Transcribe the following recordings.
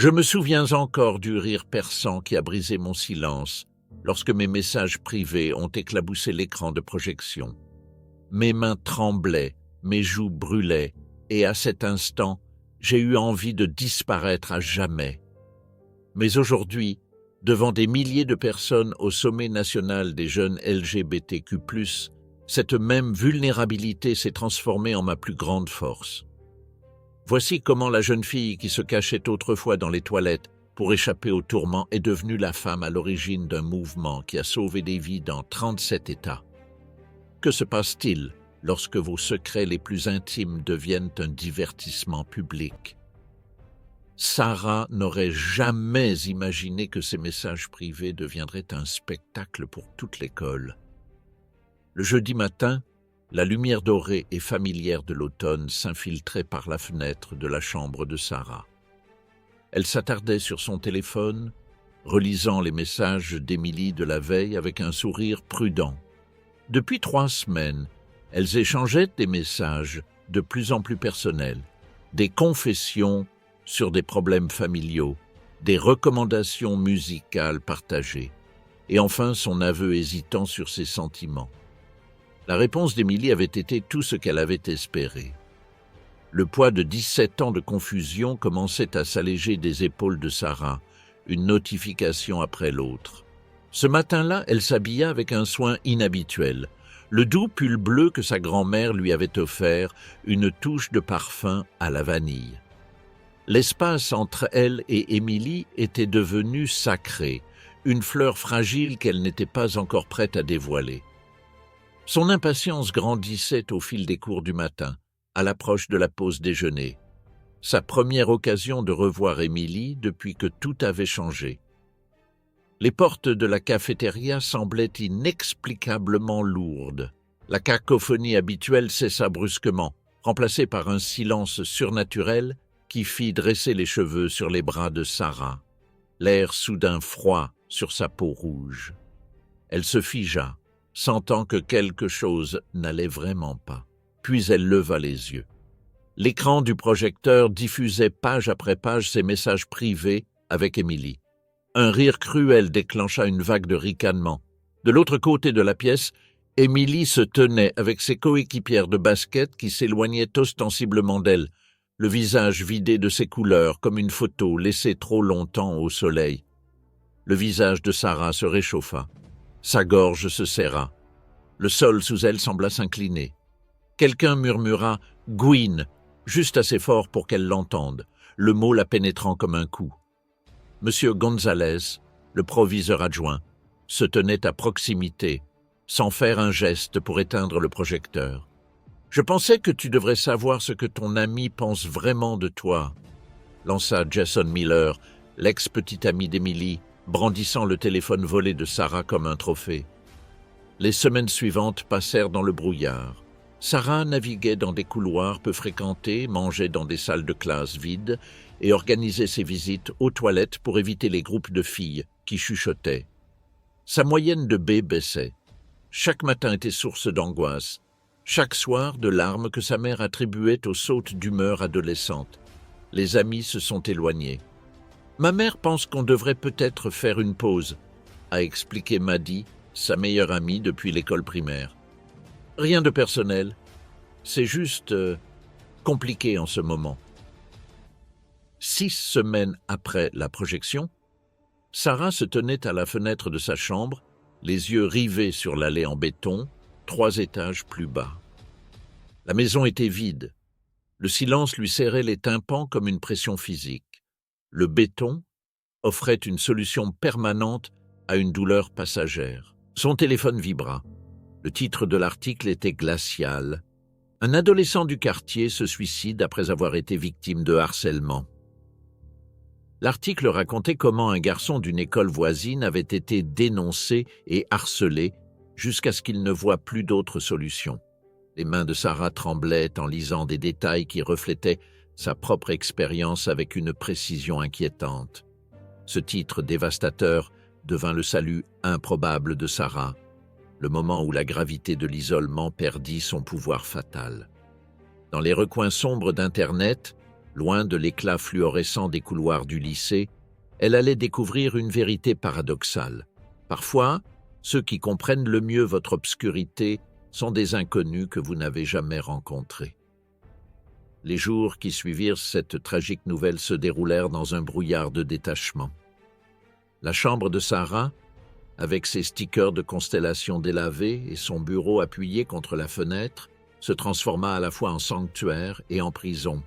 Je me souviens encore du rire perçant qui a brisé mon silence lorsque mes messages privés ont éclaboussé l'écran de projection. Mes mains tremblaient, mes joues brûlaient, et à cet instant, j'ai eu envie de disparaître à jamais. Mais aujourd'hui, devant des milliers de personnes au sommet national des jeunes LGBTQ+, cette même vulnérabilité s'est transformée en ma plus grande force. Voici comment la jeune fille qui se cachait autrefois dans les toilettes pour échapper aux tourments est devenue la femme à l'origine d'un mouvement qui a sauvé des vies dans 37 États. Que se passe-t-il lorsque vos secrets les plus intimes deviennent un divertissement public? Sarah n'aurait jamais imaginé que ses messages privés deviendraient un spectacle pour toute l'école. Le jeudi matin, la lumière dorée et familière de l'automne s'infiltrait par la fenêtre de la chambre de Sarah. Elle s'attardait sur son téléphone, relisant les messages d'Émilie de la veille avec un sourire prudent. Depuis 3 semaines, elles échangeaient des messages de plus en plus personnels, des confessions sur des problèmes familiaux, des recommandations musicales partagées, et enfin son aveu hésitant sur ses sentiments. La réponse d'Émilie avait été tout ce qu'elle avait espéré. Le poids de 17 ans de confusion commençait à s'alléger des épaules de Sarah, une notification après l'autre. Ce matin-là, elle s'habilla avec un soin inhabituel. Le doux pull bleu que sa grand-mère lui avait offert, une touche de parfum à la vanille. L'espace entre elle et Émilie était devenu sacré, une fleur fragile qu'elle n'était pas encore prête à dévoiler. Son impatience grandissait au fil des cours du matin, à l'approche de la pause déjeuner. Sa première occasion de revoir Émilie depuis que tout avait changé. Les portes de la cafétéria semblaient inexplicablement lourdes. La cacophonie habituelle cessa brusquement, remplacée par un silence surnaturel qui fit dresser les cheveux sur les bras de Sarah, l'air soudain froid sur sa peau rouge. Elle se figea, sentant que quelque chose n'allait vraiment pas. Puis elle leva les yeux. L'écran du projecteur diffusait page après page ses messages privés avec Émilie. Un rire cruel déclencha une vague de ricanements. De l'autre côté de la pièce, Émilie se tenait avec ses coéquipières de basket qui s'éloignaient ostensiblement d'elle, le visage vidé de ses couleurs comme une photo laissée trop longtemps au soleil. Le visage de Sarah se réchauffa. Sa gorge se serra. Le sol sous elle sembla s'incliner. Quelqu'un murmura « Gwyn », juste assez fort pour qu'elle l'entende, le mot la pénétrant comme un coup. Monsieur Gonzalez, le proviseur adjoint, se tenait à proximité, sans faire un geste pour éteindre le projecteur. « Je pensais que tu devrais savoir ce que ton ami pense vraiment de toi », lança Jason Miller, l'ex-petit ami d'Émilie, brandissant le téléphone volé de Sarah comme un trophée. Les semaines suivantes passèrent dans le brouillard. Sarah naviguait dans des couloirs peu fréquentés, mangeait dans des salles de classe vides et organisait ses visites aux toilettes pour éviter les groupes de filles qui chuchotaient. Sa moyenne de B baissait. Chaque matin était source d'angoisse. Chaque soir, de larmes que sa mère attribuait aux sautes d'humeur adolescentes. Les amis se sont éloignés. « Ma mère pense qu'on devrait peut-être faire une pause », a expliqué Maddie, sa meilleure amie depuis l'école primaire. Rien de personnel, c'est juste compliqué en ce moment. 6 semaines après la projection, Sarah se tenait à la fenêtre de sa chambre, les yeux rivés sur l'allée en béton, 3 étages plus bas. La maison était vide. Le silence lui serrait les tympans comme une pression physique. Le béton offrait une solution permanente à une douleur passagère. Son téléphone vibra. Le titre de l'article était glacial. Un adolescent du quartier se suicide après avoir été victime de harcèlement. L'article racontait comment un garçon d'une école voisine avait été dénoncé et harcelé jusqu'à ce qu'il ne voie plus d'autre solution. Les mains de Sarah tremblaient en lisant des détails qui reflétaient sa propre expérience avec une précision inquiétante. Ce titre dévastateur devint le salut improbable de Sarah, le moment où la gravité de l'isolement perdit son pouvoir fatal. Dans les recoins sombres d'Internet, Loin de l'éclat fluorescent des couloirs du lycée, elle allait découvrir une vérité paradoxale. Parfois, ceux qui comprennent le mieux votre obscurité sont des inconnus que vous n'avez jamais rencontrés. Les jours qui suivirent cette tragique nouvelle se déroulèrent dans un brouillard de détachement. La chambre de Sarah, avec ses stickers de constellations délavés et son bureau appuyé contre la fenêtre, se transforma à la fois en sanctuaire et en prison.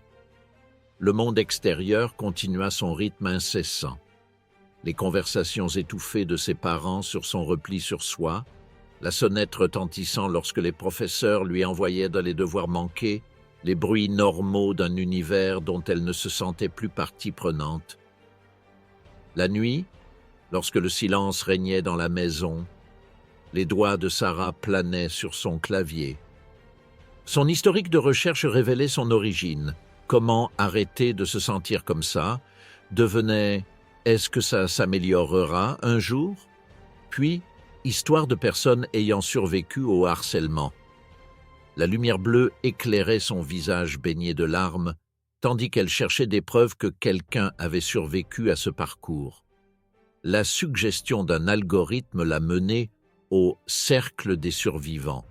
Le monde extérieur continua son rythme incessant. Les conversations étouffées de ses parents sur son repli sur soi, la sonnette retentissant lorsque les professeurs lui envoyaient dans les devoirs manqués, les bruits normaux d'un univers dont elle ne se sentait plus partie prenante. La nuit, lorsque le silence régnait dans la maison, les doigts de Sarah planaient sur son clavier. Son historique de recherche révélait son origine. Comment arrêter de se sentir comme ça devenait « est-ce que ça s'améliorera un jour ?» Puis « histoire de personnes ayant survécu au harcèlement ». La lumière bleue éclairait son visage baigné de larmes, tandis qu'elle cherchait des preuves que quelqu'un avait survécu à ce parcours. La suggestion d'un algorithme l'a menée au cercle des survivants.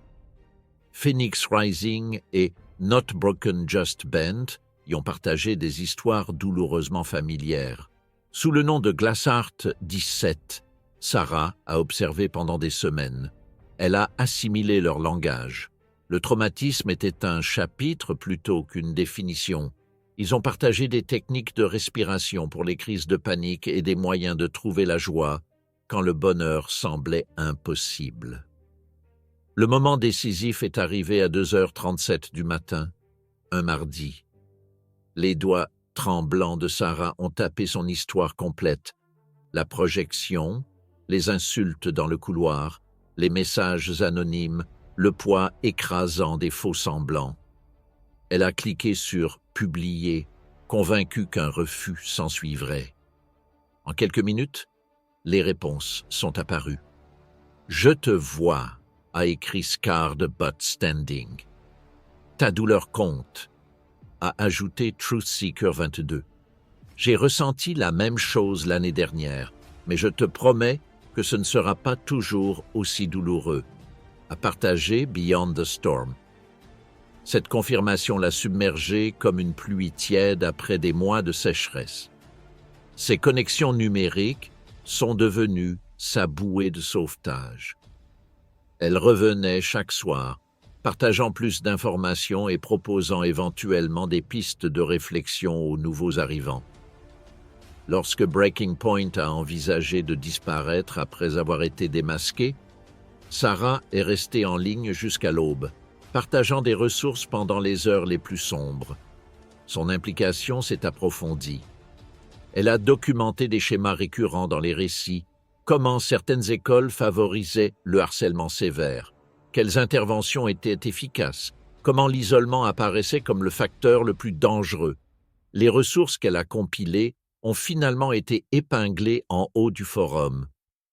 Phoenix Rising et Not Broken Just Bent y ont partagé des histoires douloureusement familières. Sous le nom de Glassheart 17, Sarah a observé pendant des semaines. Elle a assimilé leur langage. Le traumatisme était un chapitre plutôt qu'une définition. Ils ont partagé des techniques de respiration pour les crises de panique et des moyens de trouver la joie quand le bonheur semblait impossible. Le moment décisif est arrivé à 2h37 du matin, un mardi. Les doigts tremblants de Sarah ont tapé son histoire complète. La projection, les insultes dans le couloir, les messages anonymes, le poids écrasant des faux-semblants. Elle a cliqué sur « Publier », convaincue qu'un refus s'ensuivrait. En quelques minutes, les réponses sont apparues. « Je te vois », a écrit Scarred But Standing. « Ta douleur compte », a ajouté Truthseeker 22. « J'ai ressenti la même chose l'année dernière, mais je te promets que ce ne sera pas toujours aussi douloureux », a partagé Beyond the Storm. Cette confirmation l'a submergée comme une pluie tiède après des mois de sécheresse. Ces connexions numériques sont devenues sa bouée de sauvetage. Elle revenait chaque soir, partageant plus d'informations et proposant éventuellement des pistes de réflexion aux nouveaux arrivants. Lorsque Breaking Point a envisagé de disparaître après avoir été démasqué, Sarah est restée en ligne jusqu'à l'aube, partageant des ressources pendant les heures les plus sombres. Son implication s'est approfondie. Elle a documenté des schémas récurrents dans les récits, comment certaines écoles favorisaient le harcèlement sévère, quelles interventions étaient efficaces, comment l'isolement apparaissait comme le facteur le plus dangereux. Les ressources qu'elle a compilées ont finalement été épinglées en haut du forum.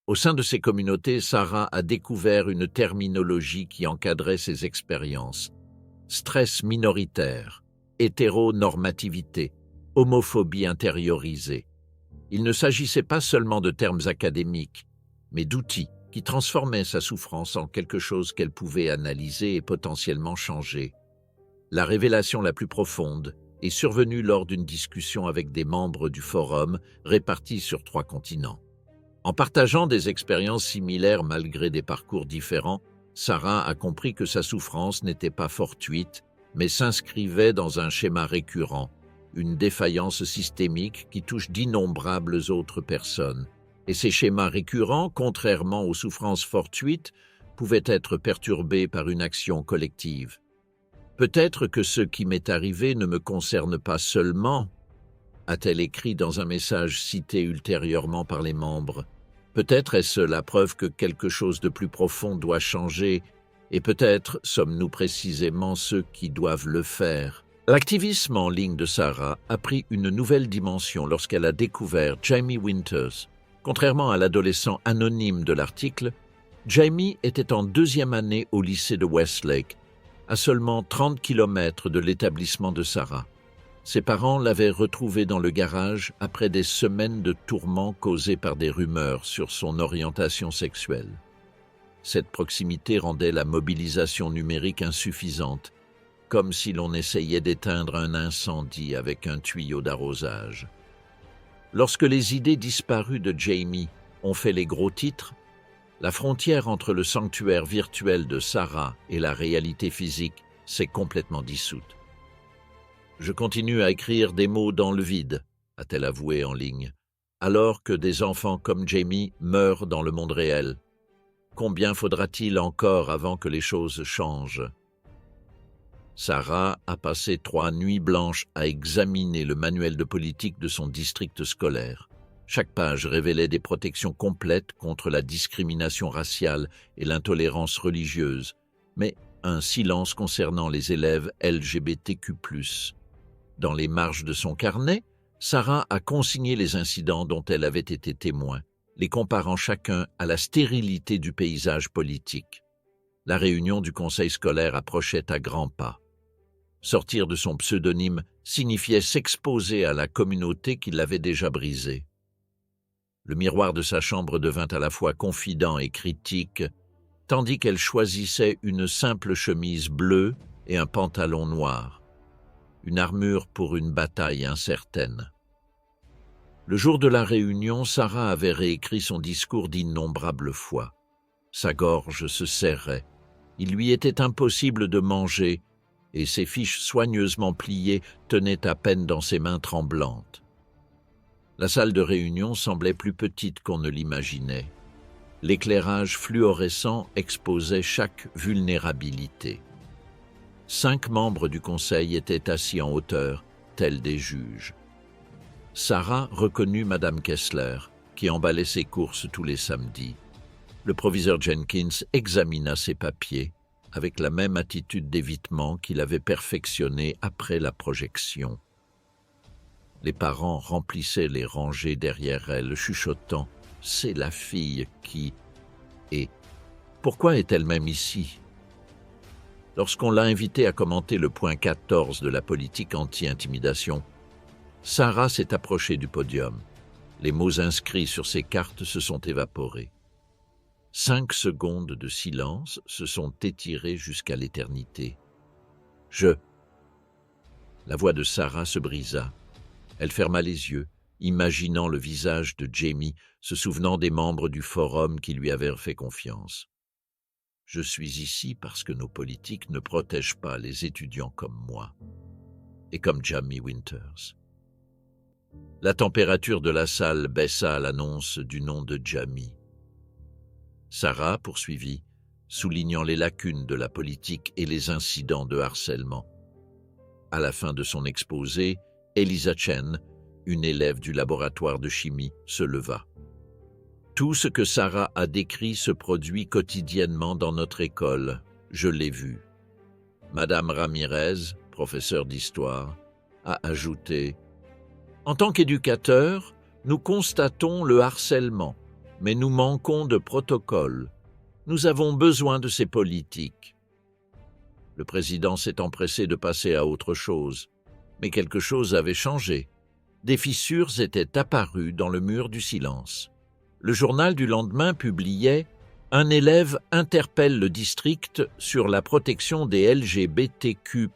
Au sein de ces communautés, Sarah a découvert une terminologie qui encadrait ses expériences. Stress minoritaire, hétéronormativité, homophobie intériorisée. Il ne s'agissait pas seulement de termes académiques, mais d'outils qui transformaient sa souffrance en quelque chose qu'elle pouvait analyser et potentiellement changer. La révélation la plus profonde est survenue lors d'une discussion avec des membres du forum répartis sur 3 continents. En partageant des expériences similaires malgré des parcours différents, Sarah a compris que sa souffrance n'était pas fortuite, mais s'inscrivait dans un schéma récurrent, une défaillance systémique qui touche d'innombrables autres personnes. Et ces schémas récurrents, contrairement aux souffrances fortuites, pouvaient être perturbés par une action collective. Peut-être que ce qui m'est arrivé ne me concerne pas seulement, a-t-elle écrit dans un message cité ultérieurement par les membres. Peut-être est-ce la preuve que quelque chose de plus profond doit changer, et peut-être sommes-nous précisément ceux qui doivent le faire. L'activisme en ligne de Sarah a pris une nouvelle dimension lorsqu'elle a découvert Jamie Winters. Contrairement à l'adolescent anonyme de l'article, Jamie était en 2e année au lycée de Westlake, à seulement 30 km de l'établissement de Sarah. Ses parents l'avaient retrouvée dans le garage après des semaines de tourments causés par des rumeurs sur son orientation sexuelle. Cette proximité rendait la mobilisation numérique insuffisante, comme si l'on essayait d'éteindre un incendie avec un tuyau d'arrosage. Lorsque les idées disparues de Jamie ont fait les gros titres, la frontière entre le sanctuaire virtuel de Sarah et la réalité physique s'est complètement dissoute. « Je continue à écrire des mots dans le vide », a-t-elle avoué en ligne, alors que des enfants comme Jamie meurent dans le monde réel. Combien faudra-t-il encore avant que les choses changent? Sarah a passé 3 nuits blanches à examiner le manuel de politique de son district scolaire. Chaque page révélait des protections complètes contre la discrimination raciale et l'intolérance religieuse, mais un silence concernant les élèves LGBTQ+. Dans les marges de son carnet, Sarah a consigné les incidents dont elle avait été témoin, les comparant chacun à la stérilité du paysage politique. La réunion du conseil scolaire approchait à grands pas. Sortir de son pseudonyme signifiait s'exposer à la communauté qui l'avait déjà brisée. Le miroir de sa chambre devint à la fois confident et critique, tandis qu'elle choisissait une simple chemise bleue et un pantalon noir. Une armure pour une bataille incertaine. Le jour de la réunion, Sarah avait réécrit son discours d'innombrables fois. Sa gorge se serrait. Il lui était impossible de manger et ses fiches soigneusement pliées tenaient à peine dans ses mains tremblantes. La salle de réunion semblait plus petite qu'on ne l'imaginait. L'éclairage fluorescent exposait chaque vulnérabilité. 5 membres du conseil étaient assis en hauteur, tels des juges. Sarah reconnut Madame Kessler, qui emballait ses courses tous les samedis. Le proviseur Jenkins examina ses papiers, avec la même attitude d'évitement qu'il avait perfectionnée après la projection. Les parents remplissaient les rangées derrière elle, chuchotant « C'est la fille qui… » et « Pourquoi est-elle même ici ?» Lorsqu'on l'a invitée à commenter le point 14 de la politique anti-intimidation, Sarah s'est approchée du podium. Les mots inscrits sur ses cartes se sont évaporés. 5 secondes de silence se sont étirées jusqu'à l'éternité. La voix de Sarah se brisa. Elle ferma les yeux, imaginant le visage de Jamie, se souvenant des membres du forum qui lui avaient fait confiance. « Je suis ici parce que nos politiques ne protègent pas les étudiants comme moi. Et comme Jamie Winters. » La température de la salle baissa à l'annonce du nom de Jamie. Sarah poursuivit, soulignant les lacunes de la politique et les incidents de harcèlement. À la fin de son exposé, Eliza Chen, une élève du laboratoire de chimie, se leva. Tout ce que Sarah a décrit se produit quotidiennement dans notre école, je l'ai vu. Madame Ramirez, professeure d'histoire, a ajouté « En tant qu'éducateur, nous constatons le harcèlement, mais nous manquons de protocole. Nous avons besoin de ces politiques. » Le président s'est empressé de passer à autre chose, mais quelque chose avait changé. Des fissures étaient apparues dans le mur du silence. Le journal du lendemain publiait « Un élève interpelle le district sur la protection des LGBTQ+. »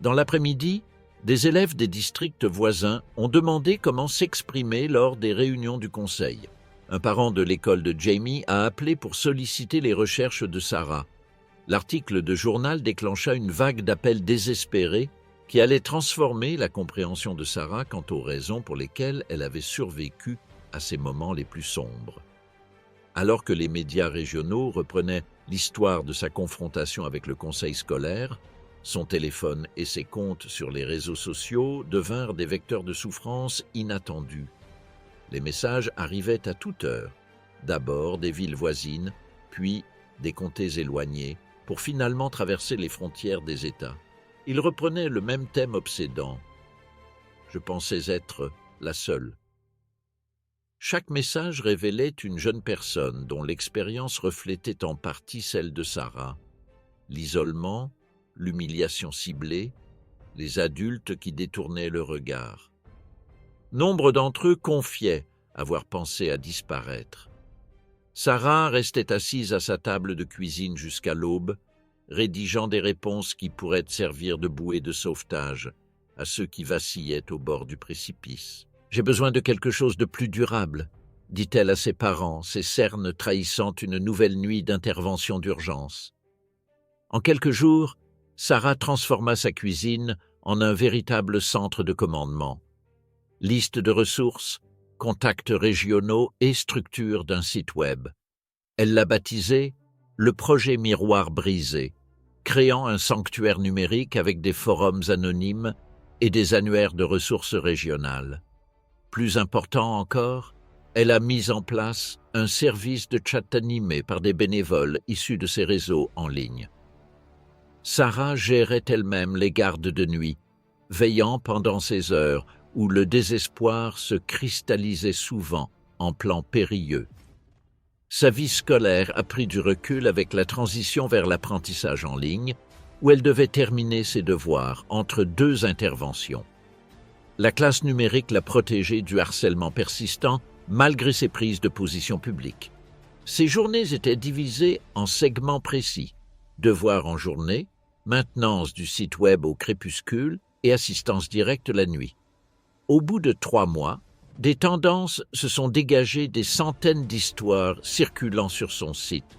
Dans l'après-midi, des élèves des districts voisins ont demandé comment s'exprimer lors des réunions du conseil. Un parent de l'école de Jamie a appelé pour solliciter les recherches de Sarah. L'article de journal déclencha une vague d'appels désespérés qui allait transformer la compréhension de Sarah quant aux raisons pour lesquelles elle avait survécu à ces moments les plus sombres. Alors que les médias régionaux reprenaient l'histoire de sa confrontation avec le conseil scolaire, son téléphone et ses comptes sur les réseaux sociaux devinrent des vecteurs de souffrance inattendus. Les messages arrivaient à toute heure, d'abord des villes voisines, puis des comtés éloignés, pour finalement traverser les frontières des États. Ils reprenaient le même thème obsédant. Je pensais être la seule. Chaque message révélait une jeune personne dont l'expérience reflétait en partie celle de Sarah. L'isolement, l'humiliation ciblée, les adultes qui détournaient le regard. Nombre d'entre eux confiaient avoir pensé à disparaître. Sarah restait assise à sa table de cuisine jusqu'à l'aube, rédigeant des réponses qui pourraient servir de bouée de sauvetage à ceux qui vacillaient au bord du précipice. « J'ai besoin de quelque chose de plus durable », dit-elle à ses parents, ses cernes trahissant une nouvelle nuit d'intervention d'urgence. En quelques jours, Sarah transforma sa cuisine en un véritable centre de commandement. Liste de ressources, contacts régionaux et structure d'un site web. Elle l'a baptisé « Le projet Miroir brisé », créant un sanctuaire numérique avec des forums anonymes et des annuaires de ressources régionales. Plus important encore, elle a mis en place un service de chat animé par des bénévoles issus de ses réseaux en ligne. Sarah gérait elle-même les gardes de nuit, veillant pendant ces heures où le désespoir se cristallisait souvent en plans périlleux. Sa vie scolaire a pris du recul avec la transition vers l'apprentissage en ligne, où elle devait terminer ses devoirs entre deux interventions. La classe numérique l'a protégée du harcèlement persistant malgré ses prises de position publique. Ses journées étaient divisées en segments précis, devoirs en journée, maintenance du site web au crépuscule et assistance directe la nuit. Au bout de 3 mois, des tendances se sont dégagées des centaines d'histoires circulant sur son site.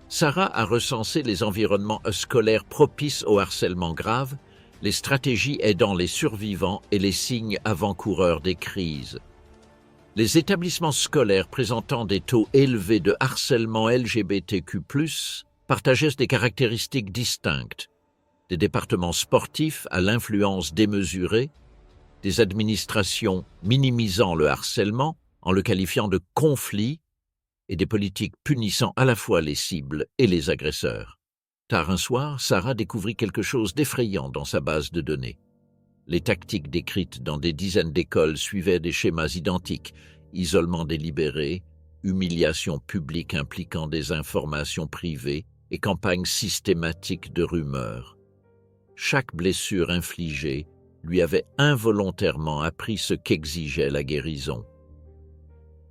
Sarah a recensé les environnements scolaires propices au harcèlement grave, les stratégies aidant les survivants et les signes avant-coureurs des crises. Les établissements scolaires présentant des taux élevés de harcèlement LGBTQ+, partageaient des caractéristiques distinctes. Des départements sportifs à l'influence démesurée, des administrations minimisant le harcèlement en le qualifiant de conflit et des politiques punissant à la fois les cibles et les agresseurs. Tard un soir, Sarah découvrit quelque chose d'effrayant dans sa base de données. Les tactiques décrites dans des dizaines d'écoles suivaient des schémas identiques: isolement délibéré, humiliation publique impliquant des informations privées et campagne systématique de rumeurs. Chaque blessure infligée lui avait involontairement appris ce qu'exigeait la guérison.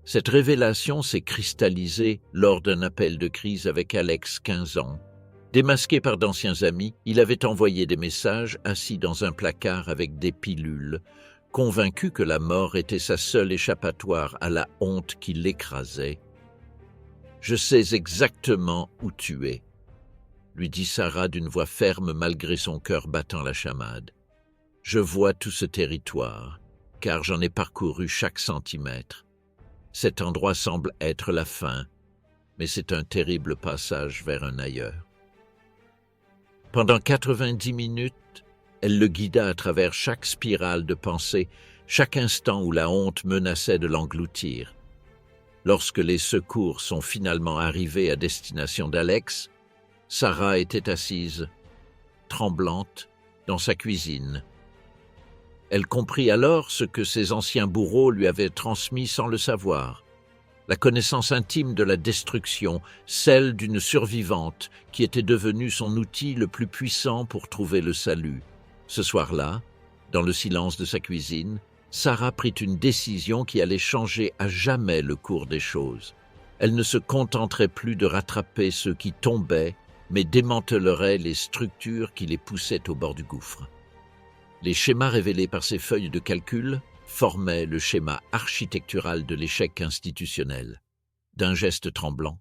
Cette révélation s'est cristallisée lors d'un appel de crise avec Alex, 15 ans. Démasqué par d'anciens amis, il avait envoyé des messages assis dans un placard avec des pilules, convaincu que la mort était sa seule échappatoire à la honte qui l'écrasait. « Je sais exactement où tu es », lui dit Sarah d'une voix ferme malgré son cœur battant la chamade. « Je vois tout ce territoire, car j'en ai parcouru chaque centimètre. Cet endroit semble être la fin, mais c'est un terrible passage vers un ailleurs. » Pendant 90 minutes, elle le guida à travers chaque spirale de pensée, chaque instant où la honte menaçait de l'engloutir. Lorsque les secours sont finalement arrivés à destination d'Alex, Sarah était assise, tremblante, dans sa cuisine. Elle comprit alors ce que ses anciens bourreaux lui avaient transmis sans le savoir. La connaissance intime de la destruction, celle d'une survivante qui était devenue son outil le plus puissant pour trouver le salut. Ce soir-là, dans le silence de sa cuisine, Sarah prit une décision qui allait changer à jamais le cours des choses. Elle ne se contenterait plus de rattraper ceux qui tombaient, mais démantèlerait les structures qui les poussaient au bord du gouffre. Les schémas révélés par ces feuilles de calcul formaient le schéma architectural de l'échec institutionnel. D'un geste tremblant,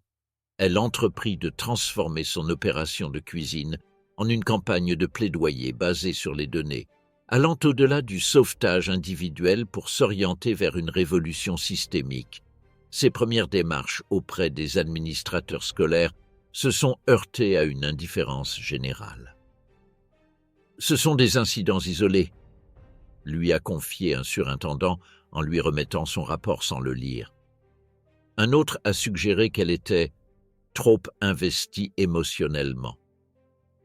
elle entreprit de transformer son opération de cuisine en une campagne de plaidoyer basée sur les données, allant au-delà du sauvetage individuel pour s'orienter vers une révolution systémique. Ses premières démarches auprès des administrateurs scolaires se sont heurtées à une indifférence générale. « Ce sont des incidents isolés », lui a confié un surintendant en lui remettant son rapport sans le lire. Un autre a suggéré qu'elle était trop investie émotionnellement.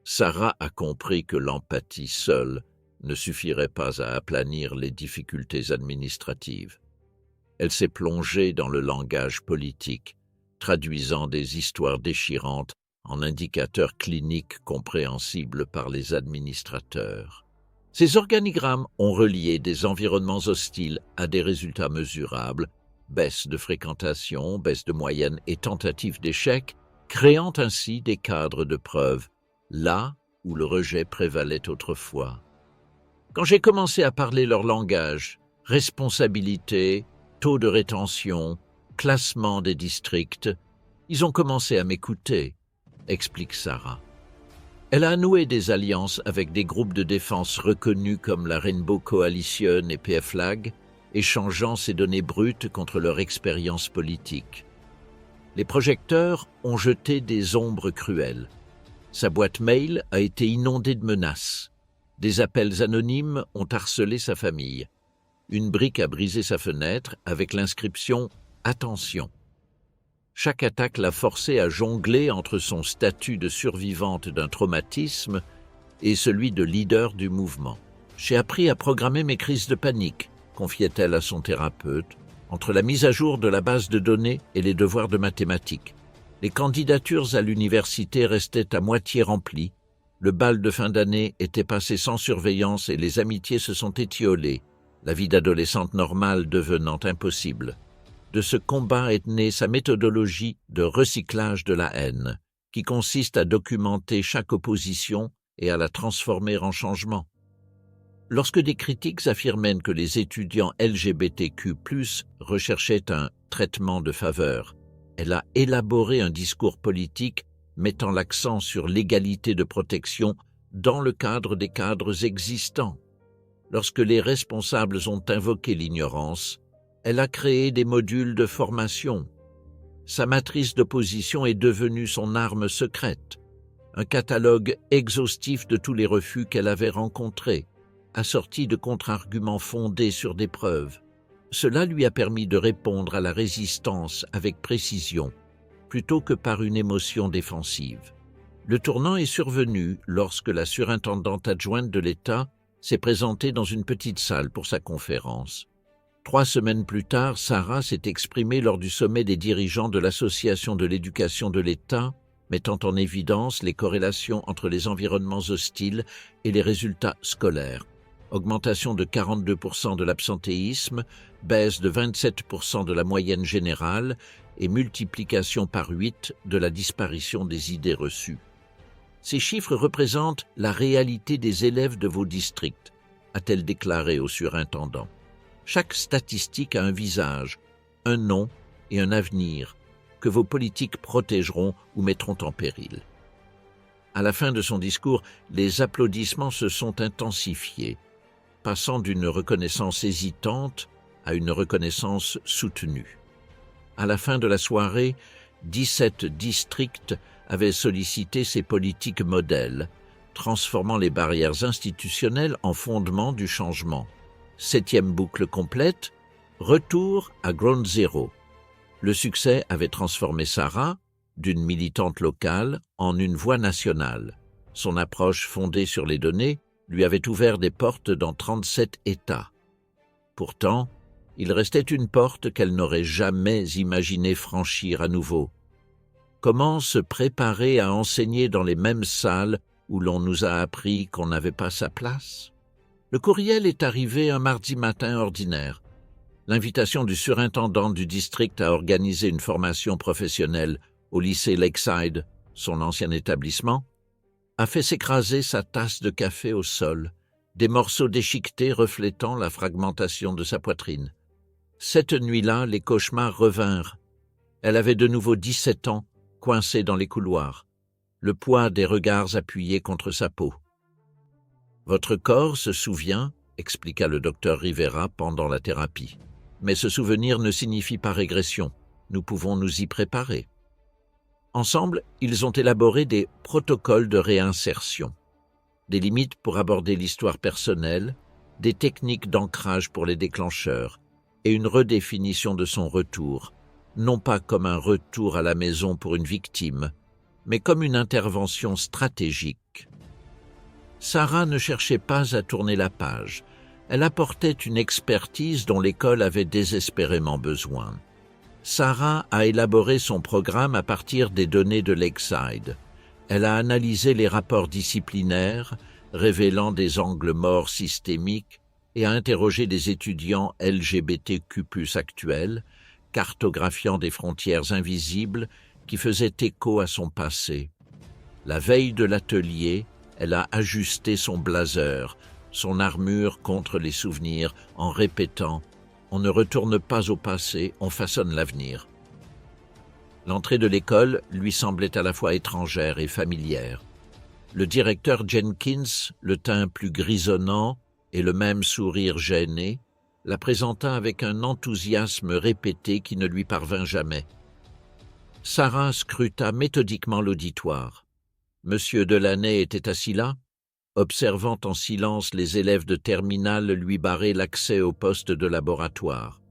Sarah a compris que l'empathie seule ne suffirait pas à aplanir les difficultés administratives. Elle s'est plongée dans le langage politique, traduisant des histoires déchirantes en indicateurs cliniques compréhensibles par les administrateurs. Ces organigrammes ont relié des environnements hostiles à des résultats mesurables, baisse de fréquentation, baisse de moyenne et tentative d'échec, créant ainsi des cadres de preuve, là où le rejet prévalait autrefois. Quand j'ai commencé à parler leur langage, responsabilité, taux de rétention, classement des districts, ils ont commencé à m'écouter, explique Sarah. Elle a noué des alliances avec des groupes de défense reconnus comme la Rainbow Coalition et PFLAG, échangeant ces données brutes contre leur expérience politique. Les projecteurs ont jeté des ombres cruelles. Sa boîte mail a été inondée de menaces. Des appels anonymes ont harcelé sa famille. Une brique a brisé sa fenêtre avec l'inscription « Attention ». Chaque attaque l'a forcée à jongler entre son statut de survivante d'un traumatisme et celui de leader du mouvement. « J'ai appris à programmer mes crises de panique », confiait-elle à son thérapeute, entre la mise à jour de la base de données et les devoirs de mathématiques. Les candidatures à l'université restaient à moitié remplies, le bal de fin d'année était passé sans surveillance et les amitiés se sont étiolées, la vie d'adolescente normale devenant impossible. De ce combat est née sa méthodologie de recyclage de la haine, qui consiste à documenter chaque opposition et à la transformer en changement. Lorsque des critiques affirmaient que les étudiants LGBTQ+ recherchaient un traitement de faveur, elle a élaboré un discours politique mettant l'accent sur l'égalité de protection dans le cadre des cadres existants. Lorsque les responsables ont invoqué l'ignorance, elle a créé des modules de formation. Sa matrice d'opposition est devenue son arme secrète, un catalogue exhaustif de tous les refus qu'elle avait rencontrés, assorti de contre-arguments fondés sur des preuves. Cela lui a permis de répondre à la résistance avec précision, plutôt que par une émotion défensive. Le tournant est survenu lorsque la surintendante adjointe de l'État s'est présentée dans une petite salle pour sa conférence. 3 semaines plus tard, Sarah s'est exprimée lors du sommet des dirigeants de l'Association de l'éducation de l'État, mettant en évidence les corrélations entre les environnements hostiles et les résultats scolaires. Augmentation de 42% de l'absentéisme, baisse de 27% de la moyenne générale et multiplication par 8 de la disparition des idées reçues. Ces chiffres représentent la réalité des élèves de vos districts, a-t-elle déclaré au surintendant. Chaque statistique a un visage, un nom et un avenir que vos politiques protégeront ou mettront en péril. À la fin de son discours, les applaudissements se sont intensifiés, passant d'une reconnaissance hésitante à une reconnaissance soutenue. À la fin de la soirée, 17 districts avaient sollicité ces politiques modèles, transformant les barrières institutionnelles en fondement du changement. 7e boucle complète, retour à Ground Zero. Le succès avait transformé Sarah, d'une militante locale, en une voix nationale. Son approche fondée sur les données lui avait ouvert des portes dans 37 États. Pourtant, il restait une porte qu'elle n'aurait jamais imaginé franchir à nouveau. Comment se préparer à enseigner dans les mêmes salles où l'on nous a appris qu'on n'avait pas sa place? Le courriel est arrivé un mardi matin ordinaire. L'invitation du surintendant du district à organiser une formation professionnelle au lycée Lakeside, son ancien établissement, a fait s'écraser sa tasse de café au sol, des morceaux déchiquetés reflétant la fragmentation de sa poitrine. Cette nuit-là, les cauchemars revinrent. Elle avait de nouveau 17 ans, coincée dans les couloirs, le poids des regards appuyés contre sa peau. « Votre corps se souvient, » expliqua le docteur Rivera pendant la thérapie. « Mais ce souvenir ne signifie pas régression. Nous pouvons nous y préparer. » Ensemble, ils ont élaboré des protocoles de réinsertion, des limites pour aborder l'histoire personnelle, des techniques d'ancrage pour les déclencheurs et une redéfinition de son retour, non pas comme un retour à la maison pour une victime, mais comme une intervention stratégique. Sarah ne cherchait pas à tourner la page. Elle apportait une expertise dont l'école avait désespérément besoin. Sarah a élaboré son programme à partir des données de Lakeside. Elle a analysé les rapports disciplinaires, révélant des angles morts systémiques, et a interrogé des étudiants LGBTQ+ actuels, cartographiant des frontières invisibles qui faisaient écho à son passé. La veille de l'atelier, elle a ajusté son blazer, son armure contre les souvenirs, en répétant « On ne retourne pas au passé, on façonne l'avenir ». L'entrée de l'école lui semblait à la fois étrangère et familière. Le directeur Jenkins, le teint plus grisonnant et le même sourire gêné, la présenta avec un enthousiasme répété qui ne lui parvint jamais. Sarah scruta méthodiquement l'auditoire. Monsieur Delaney était assis là, observant en silence les élèves de terminale lui barrer l'accès au poste de laboratoire.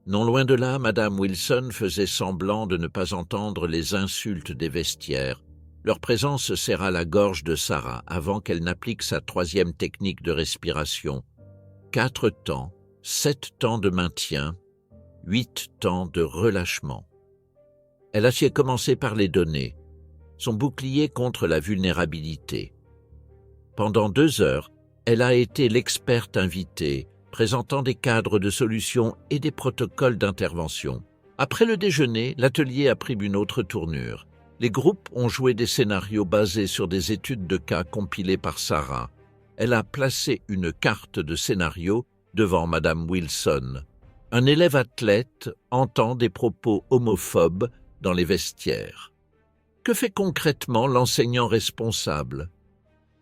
Non loin de là, Madame Wilson faisait semblant de ne pas entendre les insultes des vestiaires. Leur présence serra la gorge de Sarah avant qu'elle n'applique sa 3e technique de respiration. 4 temps, 7 temps de maintien, 8 temps de relâchement. Elle a su commencer par les données, son bouclier contre la vulnérabilité. Pendant 2 heures, elle a été l'experte invitée, présentant des cadres de solutions et des protocoles d'intervention. Après le déjeuner, l'atelier a pris une autre tournure. Les groupes ont joué des scénarios basés sur des études de cas compilées par Sarah. Elle a placé une carte de scénario devant Madame Wilson. Un élève athlète entend des propos homophobes dans les vestiaires. Que fait concrètement l'enseignant responsable?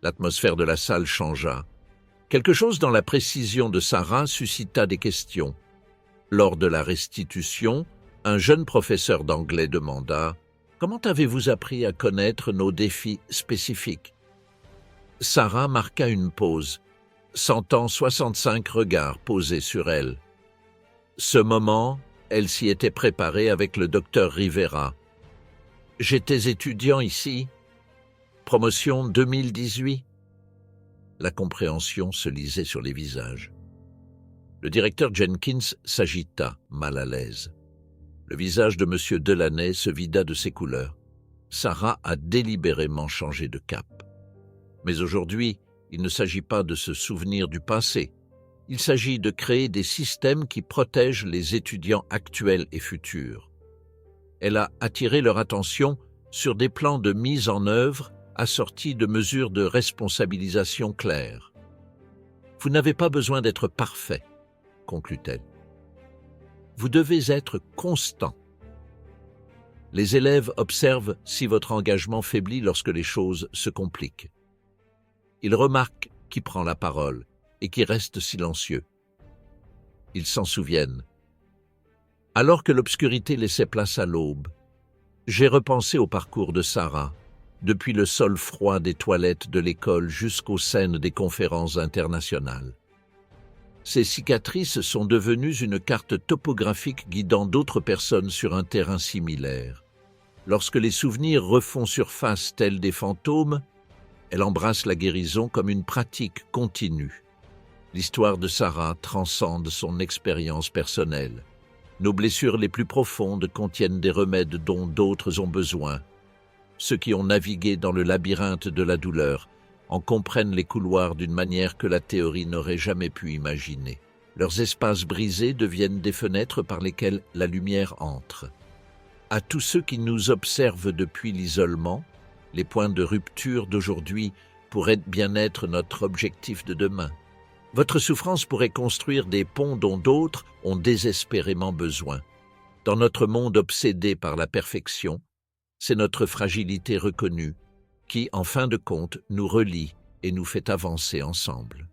L'atmosphère de la salle changea. Quelque chose dans la précision de Sarah suscita des questions. Lors de la restitution, un jeune professeur d'anglais demanda « Comment avez-vous appris à connaître nos défis spécifiques ?» Sarah marqua une pause, sentant 65 regards posés sur elle. Ce moment, elle s'y était préparée avec le docteur Rivera. « J'étais étudiant ici. Promotion 2018. » La compréhension se lisait sur les visages. Le directeur Jenkins s'agita, mal à l'aise. Le visage de M. Delaney se vida de ses couleurs. Sarah a délibérément changé de cap. Mais aujourd'hui, il ne s'agit pas de se souvenir du passé. Il s'agit de créer des systèmes qui protègent les étudiants actuels et futurs. Elle a attiré leur attention sur des plans de mise en œuvre assortis de mesures de responsabilisation claires. « Vous n'avez pas besoin d'être parfait », conclut-elle. « Vous devez être constant. Les élèves observent si votre engagement faiblit lorsque les choses se compliquent. Ils remarquent qui prend la parole et qui reste silencieux. Ils s'en souviennent. Alors que l'obscurité laissait place à l'aube, j'ai repensé au parcours de Sarah, depuis le sol froid des toilettes de l'école jusqu'aux scènes des conférences internationales. Ces cicatrices sont devenues une carte topographique guidant d'autres personnes sur un terrain similaire. Lorsque les souvenirs refont surface tels des fantômes, elle embrasse la guérison comme une pratique continue. L'histoire de Sarah transcende son expérience personnelle. Nos blessures les plus profondes contiennent des remèdes dont d'autres ont besoin. Ceux qui ont navigué dans le labyrinthe de la douleur en comprennent les couloirs d'une manière que la théorie n'aurait jamais pu imaginer. Leurs espaces brisés deviennent des fenêtres par lesquelles la lumière entre. À tous ceux qui nous observent depuis l'isolement, les points de rupture d'aujourd'hui pourraient bien être notre objectif de demain. Votre souffrance pourrait construire des ponts dont d'autres ont désespérément besoin. Dans notre monde obsédé par la perfection, c'est notre fragilité reconnue qui, en fin de compte, nous relie et nous fait avancer ensemble.